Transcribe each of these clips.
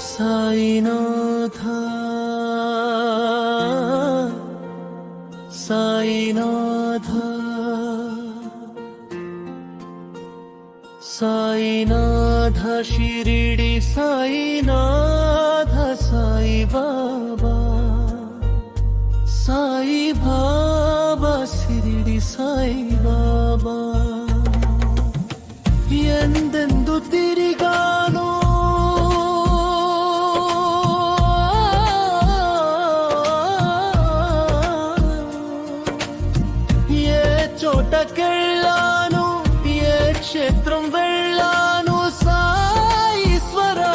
సాయినాథ సాయినాథ సాయినాథ షిరిడి సాయినాథ సాయి బాబా సాయి బాబా షిరిడి సాయి బాబా ఎందెందు తిరిగాను చోటకెళ్ళాను ఏ క్షేత్రం వెళ్ళాను సాయీశ్వరా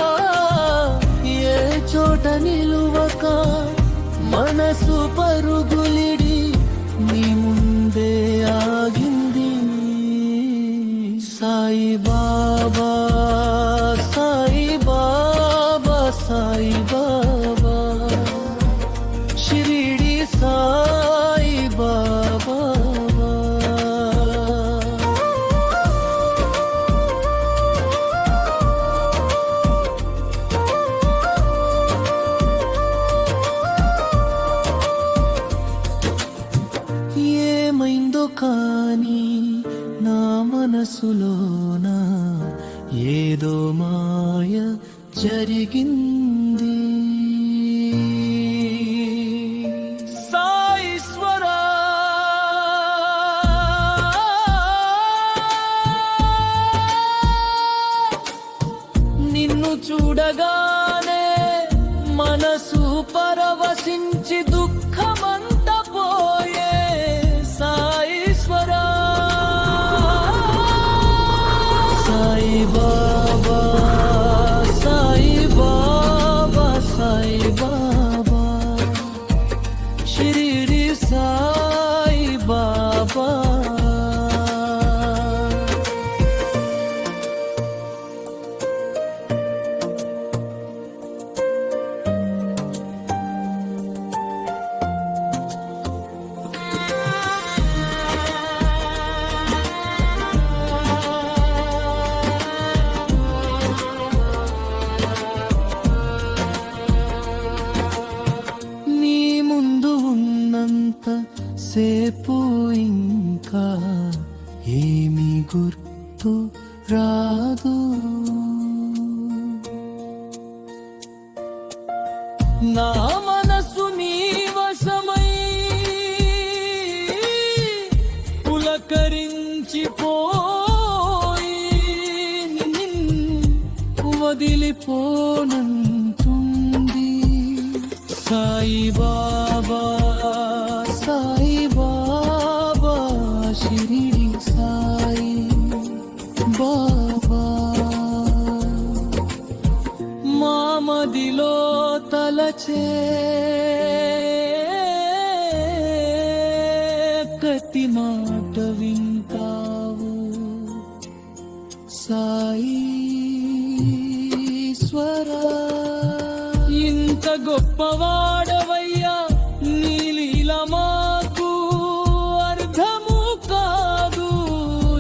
ఏ చోట నిలువక మనసు పరుగులిడి నీ ముందే ఆగింది సాయి బాబా సాయి బాబా సాయి బాబా షిరిడి సాయి బాబా ఏమైందో కానీ నా మనసులోన ఏదో మాయ జరిగింది సాయీశ్వరా నిన్ను చూడగానే మనసు పరవశించి దుఃఖమంత పోయే సాయీశ్వరా సాయి బాబా సాయి బాబా సాయి బాబా షిరిడి సాయి బాబా సేపు ఇంకా ఏమి గుర్తు రాదు నా మనసు నీ వశమై పులకరించిపోయి వదిలిపోనంటుంది సాయి బాబా సాయి బాబా షిరిడి సాయి బాబా మామదిలో తలచే కతి మాట వింటావు సాయీశ్వరా ఇంత గొప్పవాడవయ్యా మాకు అర్థము కాదు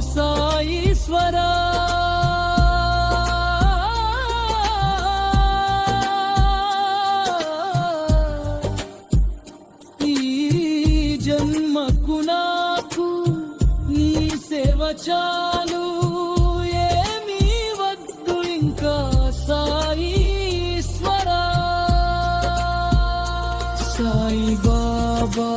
సాయీశ్వరా ఈ జన్మకు నాకు నీ సేవ చాలు ఏమీ వద్దు ఇంకా సాయీశ్వరా సాయి బాబా